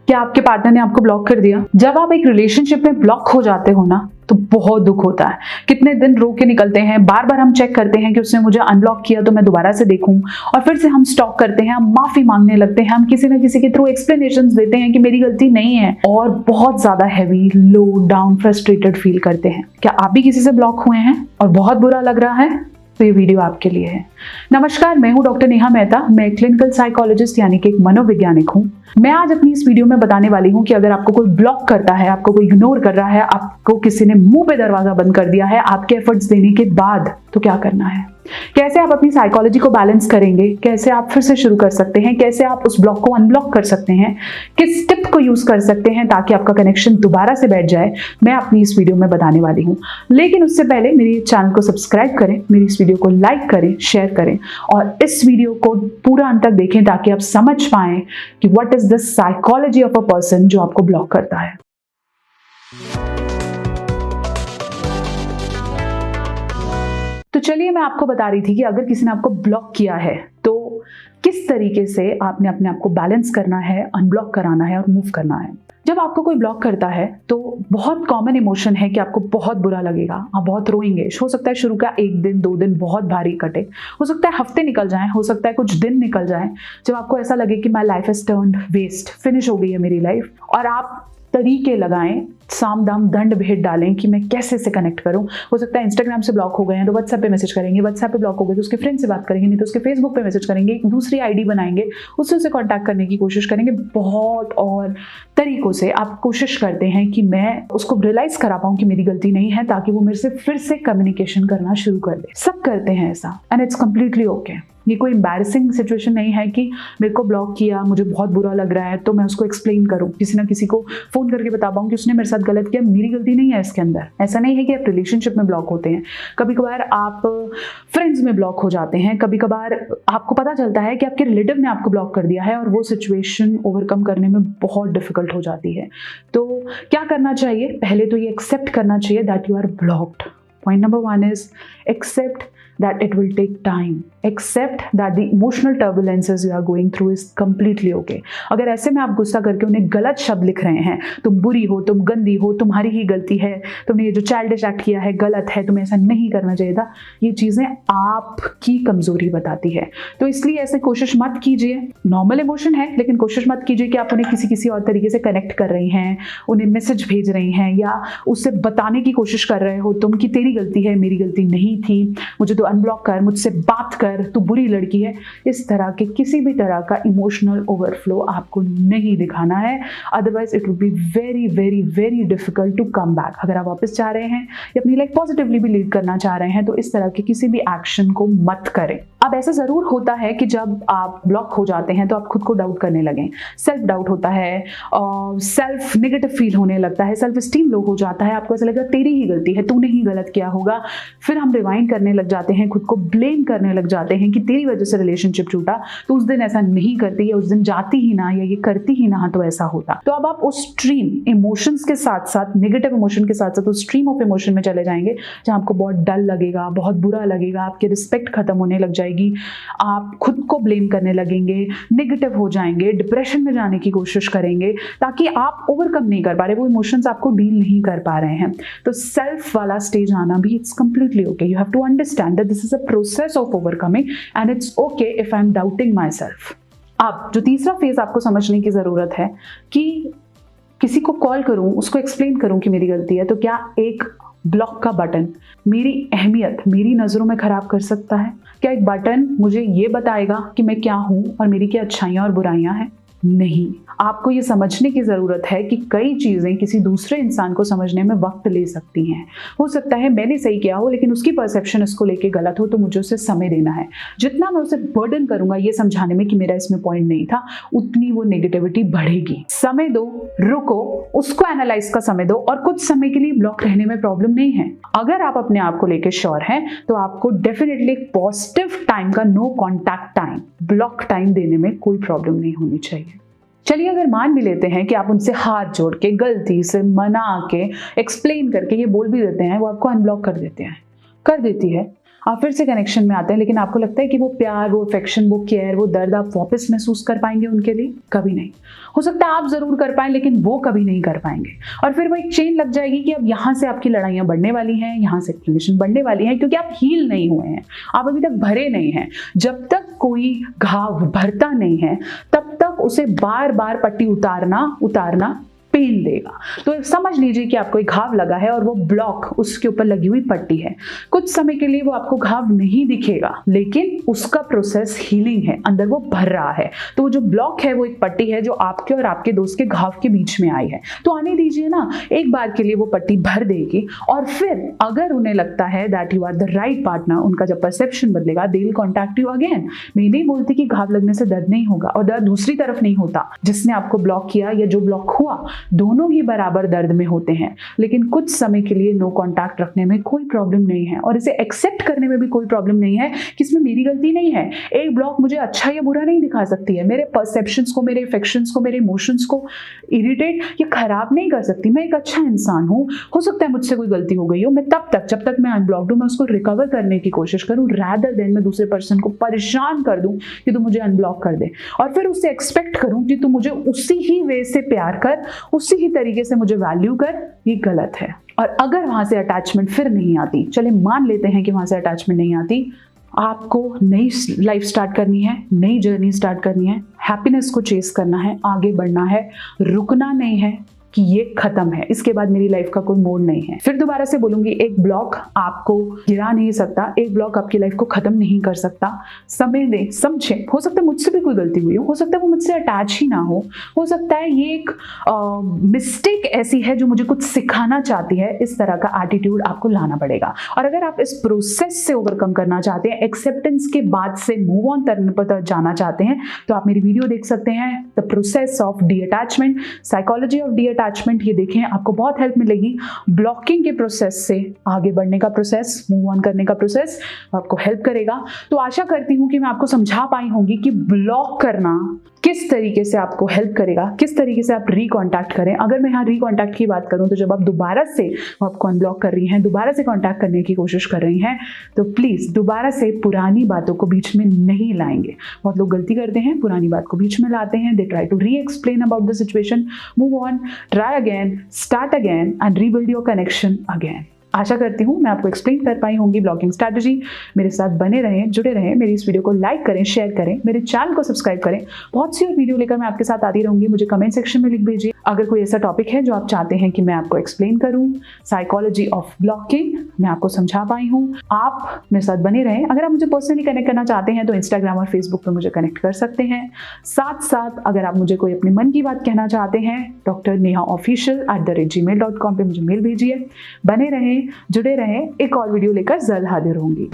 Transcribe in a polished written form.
क्या आपके पार्टनर ने आपको ब्लॉक कर दिया? जब आप एक रिलेशनशिप में ब्लॉक हो जाते हो ना तो बहुत दुख होता है। कितने दिन रो के निकलते हैं, बार बार हम चेक करते हैं कि उसने मुझे अनब्लॉक किया तो मैं दोबारा से देखूं, और फिर से हम स्टॉप करते हैं, हम माफी मांगने लगते हैं, हम किसी न किसी के थ्रू एक्सप्लेनेशंस देते हैं कि मेरी गलती नहीं है, और बहुत ज्यादा हैवी, लो डाउन, फ्रस्ट्रेटेड फील करते हैं। क्या आप भी किसी से ब्लॉक हुए हैं और बहुत बुरा लग रहा है? तो ये वीडियो आपके लिए है। नमस्कार, मैं हूं डॉक्टर नेहा मेहता। मैं क्लिनिकल साइकोलॉजिस्ट यानी कि एक मनोवैज्ञानिक हूं। मैं आज अपनी इस वीडियो में बताने वाली हूं कि अगर आपको कोई ब्लॉक करता है, आपको कोई इग्नोर कर रहा है, आपको किसी ने मुंह पे दरवाजा बंद कर दिया है आपके एफर्ट्स देने के बाद, तो क्या करना है, कैसे आप अपनी साइकोलॉजी को बैलेंस करेंगे, कैसे आप फिर से शुरू कर सकते हैं, कैसे आप उस ब्लॉक को अनब्लॉक कर सकते हैं, किस टिप को यूज कर सकते हैं ताकि आपका कनेक्शन दोबारा से बैठ जाए, मैं अपनी इस वीडियो में बताने वाली हूं। लेकिन उससे पहले मेरे चैनल को सब्सक्राइब करें, मेरी इस वीडियो को लाइक करें, शेयर करें और इस वीडियो को पूरा अंत तक देखें ताकि आप समझ पाएं कि what is the psychology of a person जो आपको ब्लॉक करता है। तो चलिए, मैं आपको बता रही थी कि अगर किसी ने आपको ब्लॉक किया है तो किस तरीके से आपने अपने आप को बैलेंस करना है, अनब्लॉक कराना है और मूव करना है। जब आपको कोई ब्लॉक करता है तो बहुत कॉमन इमोशन है कि आपको बहुत बुरा लगेगा, आप बहुत रोएंगे। हो सकता है शुरू का 1 दिन 2 दिन बहुत भारी कटे, हो सकता है हफ्ते निकल जाएं, हो सकता है कुछ दिन निकल जाएं जब आपको ऐसा लगे कि my life is turned waste, finish हो गई है मेरी लाइफ, और आप तरीके लगाएं, साम दाम दंड भेद डालें कि मैं कैसे से कनेक्ट करूं। हो सकता है इंस्टाग्राम से ब्लॉक हो गए हैं तो व्हाट्सएप पे मैसेज करेंगे, व्हाट्सएप पे ब्लॉक हो गए तो उसके फ्रेंड से बात करेंगे, नहीं तो उसके फेसबुक पे मैसेज करेंगे, एक दूसरी आईडी बनाएंगे, उससे कांटेक्ट करने की कोशिश करेंगे। बहुत और तरीकों से आप कोशिश करते हैं कि मैं उसको रियलाइज करा पाऊं कि मेरी गलती नहीं है ताकि वो मेरे से फिर से कम्युनिकेशन करना शुरू कर दे। सब करते हैं ऐसा, एंड इट्स कंप्लीटली ओके। ये कोई एम्बैरेसिंग सिचुएशन नहीं है कि मेरे को ब्लॉक किया, मुझे बहुत बुरा लग रहा है तो मैं उसको एक्सप्लेन करूं, किसी ना किसी को फोन करके बता पाऊं कि उसने मेरे साथ गलत किया, मेरी गलती नहीं है इसके अंदर। ऐसा नहीं है कि आप रिलेशनशिप में ब्लॉक होते हैं, कभी कभार आप फ्रेंड्स में ब्लॉक हो जाते हैं, कभी कभार आपको पता चलता है कि आपके रिलेटिव ने आपको ब्लॉक कर दिया है और वो सिचुएशन ओवरकम करने में बहुत डिफिकल्ट हो जाती है। तो क्या करना चाहिए? पहले तो ये एक्सेप्ट करना चाहिए that you are blocked. Point number 1 is accept that it will take time. Accept that the emotional turbulences you are going through is completely okay. अगर ऐसे में आप गुस्सा करके उन्हें गलत शब्द लिख रहे हैं, तुम बुरी हो, तुम गंदी हो, तुम्हारी ही गलती है, तुमने ये जो चाइल्डिश एक्ट किया है गलत है, तुम्हें ऐसा नहीं करना चाहिए था, ये चीजें आपकी कमजोरी बताती है। तो इसलिए ऐसे कोशिश मत कीजिए। नॉर्मल इमोशन है लेकिन कोशिश मत कीजिए कि आप उन्हें किसी और तरीके से कनेक्ट कर रही हैं, उन्हें मैसेज भेज रही हैं या उससे बताने की कोशिश कर रहे हो तुम कि तेरी गलती है, मेरी गलती नहीं थी, मुझे तो अनब्लॉक कर, मुझसे बात कर, तू बुरी लड़की है। इस तरह के किसी भी तरह का इमोशनल ओवरफ्लो आपको नहीं दिखाना है, otherwise it will be very very very difficult to come back. अगर आप वापस चाह रहे हैं या अपनी लाइफ पॉजिटिवली भी लीड करना चाह रहे हैं तो इस तरह के किसी भी एक्शन को मत करें। अब ऐसा जरूर होता है कि जब आप ब्लॉक हो जाते हैं तो आप खुद को डाउट करने लगें, सेल्फ डाउट होता है, सेल्फ नेगेटिव फील होने लगता है, सेल्फ स्टीम लो हो जाता है, आपको ऐसा लगता है तेरी ही गलती है, तूने ही गलत किया होगा। फिर हम रिवाइंड करने लग जाते हैं, खुद को ब्लेम करने लग जाते हैं कि तेरी वजह से रिलेशनशिप टूटा, तो उस दिन ऐसा नहीं करती, या उस दिन जाती ही ना, या ये करती ही ना तो ऐसा होता। तो अब आप उस स्ट्रीम इमोशंस के साथ साथ, नेगेटिव इमोशन के साथ साथ उस स्ट्रीम ऑफ इमोशन में चले जाएंगे जहां आपको बहुत डल लगेगा, बहुत बुरा लगेगा, आपकी रिस्पेक्ट खत्म होने लग जाएगी, आप खुद को ब्लेम करने लगेंगे, नेगेटिव हो जाएंगे, डिप्रेशन में जाने की कोशिश करेंगे ताकि आप ओवरकम नहीं कर पा रहे, वो इमोशंस आपको डील नहीं कर पा रहे हैं। तो सेल्फ वाला स्टेज आना भी it's completely okay. You have to understand that this is a process of overcoming and it's okay if I am doubting my self. अब जो तीसरा फेज आपको समझने की जरूरत है कि किसी को कॉल करूं, उसको एक्सप्लेन करूं कि मेरी गलती है, तो क्या एक ब्लॉक का बटन मेरी अहमियत मेरी नजरों में खराब कर सकता है? क्या एक बटन मुझे ये बताएगा कि मैं क्या हूं और मेरी क्या अच्छाइयां और बुराइयां हैं? नहीं। आपको ये समझने की जरूरत है कि कई चीजें किसी दूसरे इंसान को समझने में वक्त ले सकती हैं। हो सकता है मैंने सही किया हो लेकिन उसकी परसेप्शन इसको लेके गलत हो, तो मुझे उसे समय देना है। जितना मैं उसे बर्डन करूंगा ये समझाने में कि मेरा इसमें पॉइंट नहीं था, उतनी वो नेगेटिविटी बढ़ेगी। समय दो, रुको, उसको एनालाइज का समय दो, और कुछ समय के लिए ब्लॉक रहने में प्रॉब्लम नहीं है। अगर आप अपने आप को लेकर श्योर हैं तो आपको डेफिनेटली एक पॉजिटिव टाइम का, no contact time, block time देने में कोई प्रॉब्लम नहीं होनी चाहिए। चलिए, अगर मान भी लेते हैं कि आप उनसे हाथ जोड़ के, गलती से मना के, एक्सप्लेन करके ये बोल भी देते हैं, वो आपको अनब्लॉक कर देते हैं, कर देती है, आप फिर से कनेक्शन में आते हैं, लेकिन आपको लगता है कि वो प्यार, वो अफेक्शन, वो केयर, वो दर्द आप वापस महसूस कर पाएंगे उनके लिए? कभी नहीं। हो सकता है आप जरूर कर पाएं, लेकिन वो कभी नहीं कर पाएंगे। और फिर वो एक चेन लग जाएगी कि अब यहाँ से आपकी लड़ाइयाँ बढ़ने वाली हैं, यहाँ से रिलेशन बढ़ने वाली है, क्योंकि आप हील नहीं हुए हैं, आप अभी तक भरे नहीं हैं। जब तक कोई घाव भरता नहीं है तब तक उसे बार बार पट्टी उतारना पेन देगा। तो समझ लीजिए कि आपको एक घाव लगा है और वो ब्लॉक उसके ऊपर लगी हुई पट्टी है। कुछ समय के लिए वो आपको घाव नहीं दिखेगा, लेकिन उसका प्रोसेस हीलिंग है, अंदर वो भर रहा है। तो वो जो ब्लॉक है वो एक पट्टी है जो आपके और आपके दोस्त के घाव के बीच में आई है। तो आने दीजिए ना, एक बार के लिए वो पट्टी भर देगी और फिर अगर उन्हें लगता है that you are the right partner, उनका जब परसेप्शन बदलेगा, they will contact you again. मैं नहीं बोलती कि घाव लगने से दर्द नहीं होगा, और दर्द दूसरी तरफ नहीं होता। जिसने आपको ब्लॉक किया या जो ब्लॉक हुआ, दोनों ही बराबर दर्द में होते हैं। लेकिन कुछ समय के लिए नो कांटेक्ट रखने में कोई प्रॉब्लम नहीं है, और इसे एक्सेप्ट करने में भी कोई प्रॉब्लम नहीं है कि इसमें मेरी गलती नहीं है। एक ब्लॉक मुझे अच्छा या बुरा नहीं दिखा सकती है, मेरे परसेप्शंस को, मेरे इफेक्शंस को, मेरे इमोशंस को इरिटेट या खराब नहीं कर सकती। मैं एक अच्छा इंसान हूँ, हो सकता है मुझसे कोई गलती हो गई हो, मैं तब तक जब तक मैं अनब्लॉक्ड हूँ मैं उसको रिकवर करने की कोशिश करूँ, रैदर देन मैं दूसरे पर्सन को परेशान कर दूं कि तू मुझे अनब्लॉक कर दे, और फिर उससे एक्सपेक्ट करूं कि तू मुझे उसी ही वे से प्यार कर, उसी ही तरीके से मुझे वैल्यू कर। ये गलत है। और अगर वहां से अटैचमेंट फिर नहीं आती, चले मान लेते हैं कि वहां से अटैचमेंट नहीं आती, आपको नई लाइफ स्टार्ट करनी है, नई जर्नी स्टार्ट करनी है, हैप्पीनेस को चेस करना है, आगे बढ़ना है, रुकना नहीं है कि ये खत्म है, इसके बाद मेरी लाइफ का कोई मोड़ नहीं है। फिर दोबारा से बोलूंगी, एक ब्लॉक आपको गिरा नहीं सकता, एक ब्लॉक आपकी लाइफ को खत्म नहीं कर सकता। समय दें, समझें। हो सकता है मुझसे भी कोई गलती हुई हो सकता है वो मुझसे अटैच ही ना हो सकता है ये एक मिस्टेक ऐसी है जो मुझे कुछ सिखाना चाहती है। इस तरह का एटीट्यूड आपको लाना पड़ेगा। और अगर आप इस प्रोसेस से ओवरकम करना चाहते हैं, एक्सेप्टेंस के बाद से मूव ऑन करने पर जाना चाहते हैं, तो आप मेरी वीडियो देख सकते हैं, the process of D attachment, psychology of D attachment. ये देखें, आपको बहुत हेल्प मिलेगी। ब्लॉकिंग के प्रोसेस से आगे बढ़ने का प्रोसेस, मूव ऑन करने का प्रोसेस आपको हेल्प करेगा। तो आशा करती हूं कि मैं आपको समझा पाई होंगी कि ब्लॉक करना किस तरीके से आपको हेल्प करेगा, किस तरीके से आप रिकॉन्टैक्ट करें। अगर मैं यहाँ रिकॉन्टैक्ट की बात करूं, तो जब आप दोबारा से आपको अनब्लॉक कर रही हैं, दोबारा से कॉन्टैक्ट करने की कोशिश कर रही हैं, तो प्लीज दोबारा से पुरानी बातों को बीच में नहीं लाएंगे। बहुत लोग गलती करते हैं, पुरानी बात को बीच में लाते हैं। They try to re explain about the situation, move on, try again, start again and rebuild your connection again. आशा करती हूँ मैं आपको एक्सप्लेन कर पाई होंगी ब्लॉकिंग स्ट्रैटेजी। मेरे साथ बने रहें, जुड़े रहें, मेरी इस वीडियो को लाइक करें, शेयर करें, मेरे चैनल को सब्सक्राइब करें। बहुत सी और वीडियो लेकर मैं आपके साथ आती रहूंगी। मुझे कमेंट सेक्शन में लिख भेजिए अगर कोई ऐसा टॉपिक है जो आप चाहते हैं कि मैं आपको एक्सप्लेन करूं। साइकोलॉजी ऑफ ब्लॉकिंग मैं आपको समझा पाई हूँ। आप मेरे साथ बने रहें। अगर आप मुझे पर्सनली कनेक्ट करना चाहते हैं तो इंस्टाग्राम और फेसबुक पर मुझे कनेक्ट कर सकते हैं। साथ साथ अगर आप मुझे कोई अपने मन की बात कहना चाहते हैं, drnehaofficial@gmail.com पे मुझे मेल भेजिए। बने रहें, जुड़े रहें, एक और वीडियो लेकर जल्द हाजिर होंगी।